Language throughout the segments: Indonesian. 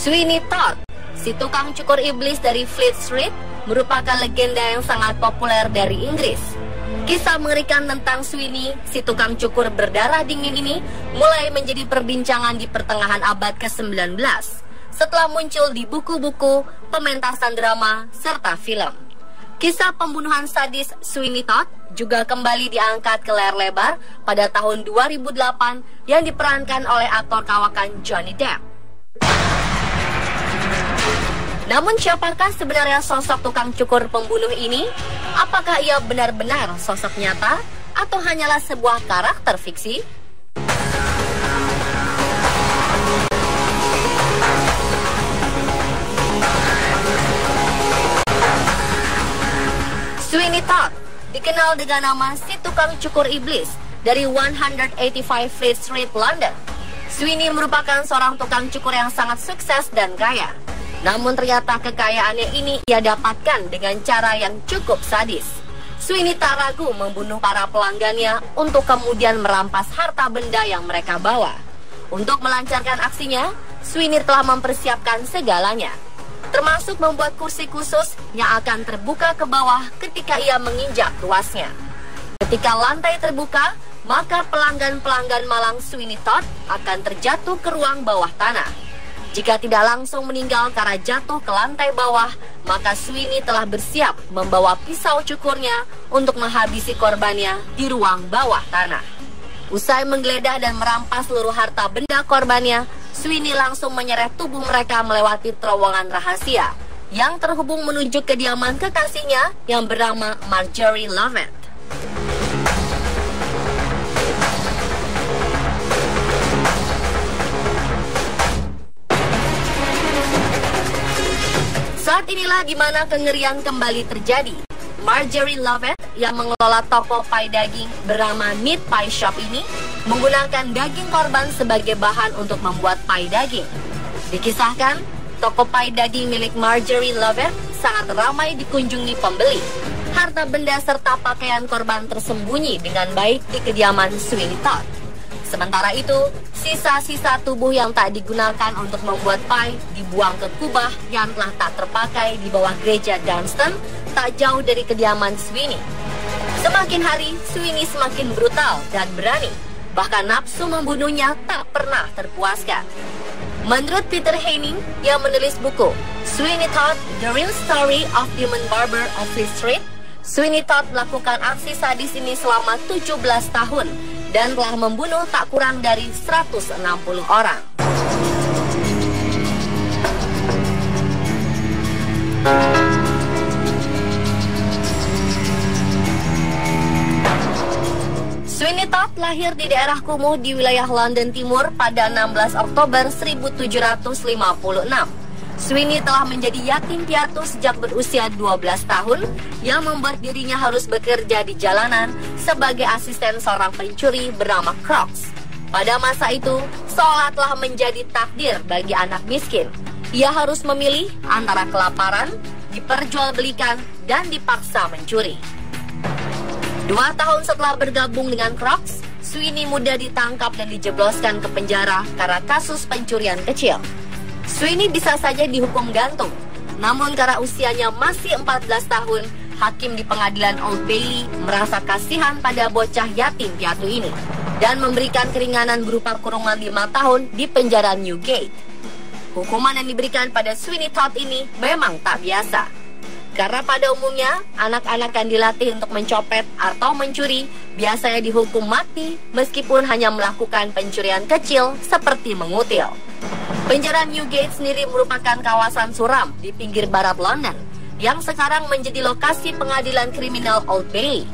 Sweeney Todd, si tukang cukur iblis dari Fleet Street, merupakan legenda yang sangat populer dari Inggris. Kisah mengerikan tentang Sweeney, si tukang cukur berdarah dingin ini, mulai menjadi perbincangan di pertengahan abad ke-19 setelah muncul di buku-buku, pementasan drama, serta film. Kisah pembunuhan sadis Sweeney Todd juga kembali diangkat ke layar lebar pada tahun 2008 yang diperankan oleh aktor kawakan Johnny Depp. Namun siapakah sebenarnya sosok tukang cukur pembunuh ini? Apakah ia benar-benar sosok nyata atau hanyalah sebuah karakter fiksi? Sweeney Todd dikenal dengan nama si tukang cukur iblis dari 185 Fleet Street, London. Sweeney merupakan seorang tukang cukur yang sangat sukses dan kaya. Namun ternyata kekayaannya ini ia dapatkan dengan cara yang cukup sadis. Sweeney tak ragu membunuh para pelanggannya untuk kemudian merampas harta benda yang mereka bawa. Untuk melancarkan aksinya, Sweeney telah mempersiapkan segalanya, termasuk membuat kursi khusus yang akan terbuka ke bawah ketika ia menginjak ruasnya. Ketika lantai terbuka, maka pelanggan-pelanggan malang Sweeney Todd akan terjatuh ke ruang bawah tanah. Jika tidak langsung meninggal karena jatuh ke lantai bawah, maka Sweeney telah bersiap membawa pisau cukurnya untuk menghabisi korbannya di ruang bawah tanah. Usai menggeledah dan merampas seluruh harta benda korbannya, Sweeney langsung menyeret tubuh mereka melewati terowongan rahasia yang terhubung menuju kediaman kekasihnya yang bernama Marjorie Lovett. Saat inilah di mana kengerian kembali terjadi. Marjorie Lovett yang mengelola toko pai daging bernama Meat Pie Shop ini menggunakan daging korban sebagai bahan untuk membuat pai daging. Dikisahkan, toko pai daging milik Marjorie Lovett sangat ramai dikunjungi pembeli. Harta benda serta pakaian korban tersembunyi dengan baik di kediaman Sweeney Todd. Sementara itu, sisa-sisa tubuh yang tak digunakan untuk membuat pai dibuang ke kubah yang telah tak terpakai di bawah gereja Dunstan, tak jauh dari kediaman Sweeney. Semakin hari, Sweeney semakin brutal dan berani. Bahkan nafsu membunuhnya tak pernah terpuaskan. Menurut Peter Henning yang menulis buku Sweeney Todd, The Real Story of Demon Barber of Fleet Street, Sweeney Todd melakukan aksi sadis ini selama 17 tahun dan telah membunuh tak kurang dari 160 orang. Sweeney Todd lahir di daerah kumuh di wilayah London Timur pada 16 Oktober 1756. Sweeney telah menjadi yatim piatu sejak berusia 12 tahun yang membuat dirinya harus bekerja di jalanan sebagai asisten seorang pencuri bernama Crooks. Pada masa itu, seolah telah menjadi takdir bagi anak miskin. Ia harus memilih antara kelaparan, diperjualbelikan, dan dipaksa mencuri. 2 tahun setelah bergabung dengan Crooks, Sweeney mudah ditangkap dan dijebloskan ke penjara karena kasus pencurian kecil. Sweeney bisa saja dihukum gantung, namun karena usianya masih 14 tahun, hakim di pengadilan Old Bailey merasa kasihan pada bocah yatim piatu ini dan memberikan keringanan berupa kurungan 5 tahun di penjara Newgate. Hukuman yang diberikan pada Sweeney Todd ini memang tak biasa, karena pada umumnya anak-anak yang dilatih untuk mencopet atau mencuri biasanya dihukum mati meskipun hanya melakukan pencurian kecil seperti mengutil. Penjara Newgate sendiri merupakan kawasan suram di pinggir barat London yang sekarang menjadi lokasi pengadilan kriminal Old Bailey.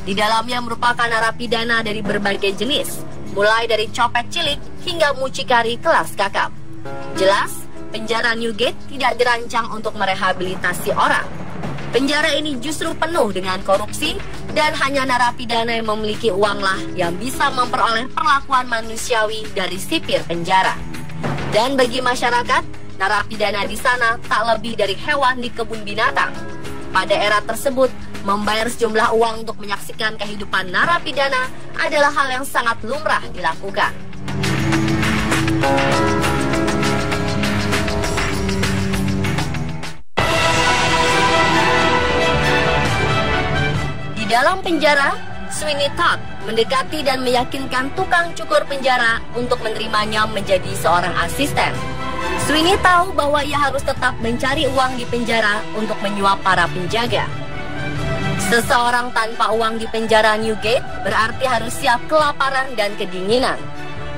Di dalamnya merupakan narapidana dari berbagai jenis, mulai dari copet cilik hingga mucikari kelas kakap. Jelas, penjara Newgate tidak dirancang untuk merehabilitasi orang. Penjara ini justru penuh dengan korupsi dan hanya narapidana yang memiliki uanglah yang bisa memperoleh perlakuan manusiawi dari sipir penjara. Dan bagi masyarakat, narapidana di sana tak lebih dari hewan di kebun binatang. Pada era tersebut, membayar sejumlah uang untuk menyaksikan kehidupan narapidana adalah hal yang sangat lumrah dilakukan. Di dalam penjara, Sweeney Todd mendekati dan meyakinkan tukang cukur penjara untuk menerimanya menjadi seorang asisten. Sweeney tahu bahwa ia harus tetap mencari uang di penjara untuk menyuap para penjaga. Seseorang tanpa uang di penjara Newgate berarti harus siap kelaparan dan kedinginan.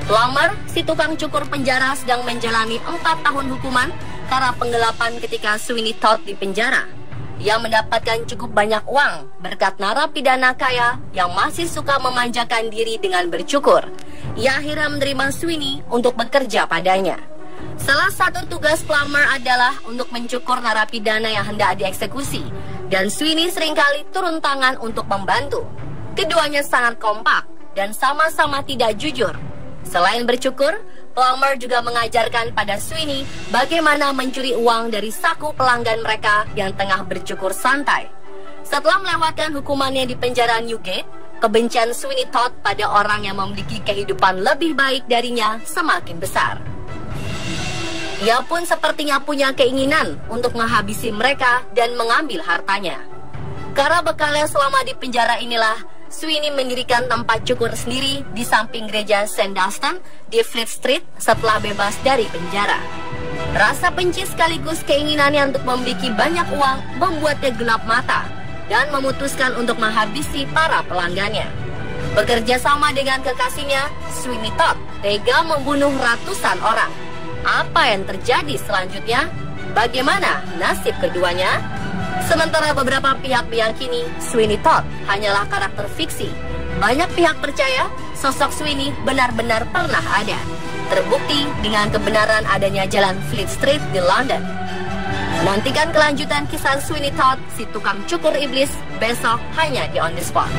Plummer, si tukang cukur penjara, sedang menjalani 4 tahun hukuman karena penggelapan ketika Sweeney Todd di penjara. Ia mendapatkan cukup banyak uang berkat narapidana kaya yang masih suka memanjakan diri dengan bercukur. Ia akhirnya menerima Sweeney untuk bekerja padanya. Salah satu tugas Plummer adalah untuk mencukur narapidana yang hendak dieksekusi, dan Sweeney seringkali turun tangan untuk membantu. Keduanya sangat kompak dan sama-sama tidak jujur. Selain bercukur, Plummer juga mengajarkan pada Sweeney bagaimana mencuri uang dari saku pelanggan mereka yang tengah bercukur santai. Setelah melewatkan hukumannya di penjara Newgate, kebencian Sweeney Todd pada orang yang memiliki kehidupan lebih baik darinya semakin besar. Ia pun sepertinya punya keinginan untuk menghabisi mereka dan mengambil hartanya. Karena bekalnya selama di penjara inilah, Sweeney mendirikan tempat cukur sendiri di samping gereja St. Dunstan di Fleet Street setelah bebas dari penjara. Rasa benci sekaligus keinginannya untuk memiliki banyak uang membuatnya gelap mata dan memutuskan untuk menghabisi para pelanggannya. Bekerja sama dengan kekasihnya, Sweeney Todd tega membunuh ratusan orang. Apa yang terjadi selanjutnya? Bagaimana nasib keduanya? Sementara beberapa pihak meyakini Sweeney Todd hanyalah karakter fiksi, banyak pihak percaya sosok Sweeney benar-benar pernah ada. Terbukti dengan kebenaran adanya jalan Fleet Street di London. Nantikan kelanjutan kisah Sweeney Todd, si tukang cukur iblis, besok hanya di On The Spot.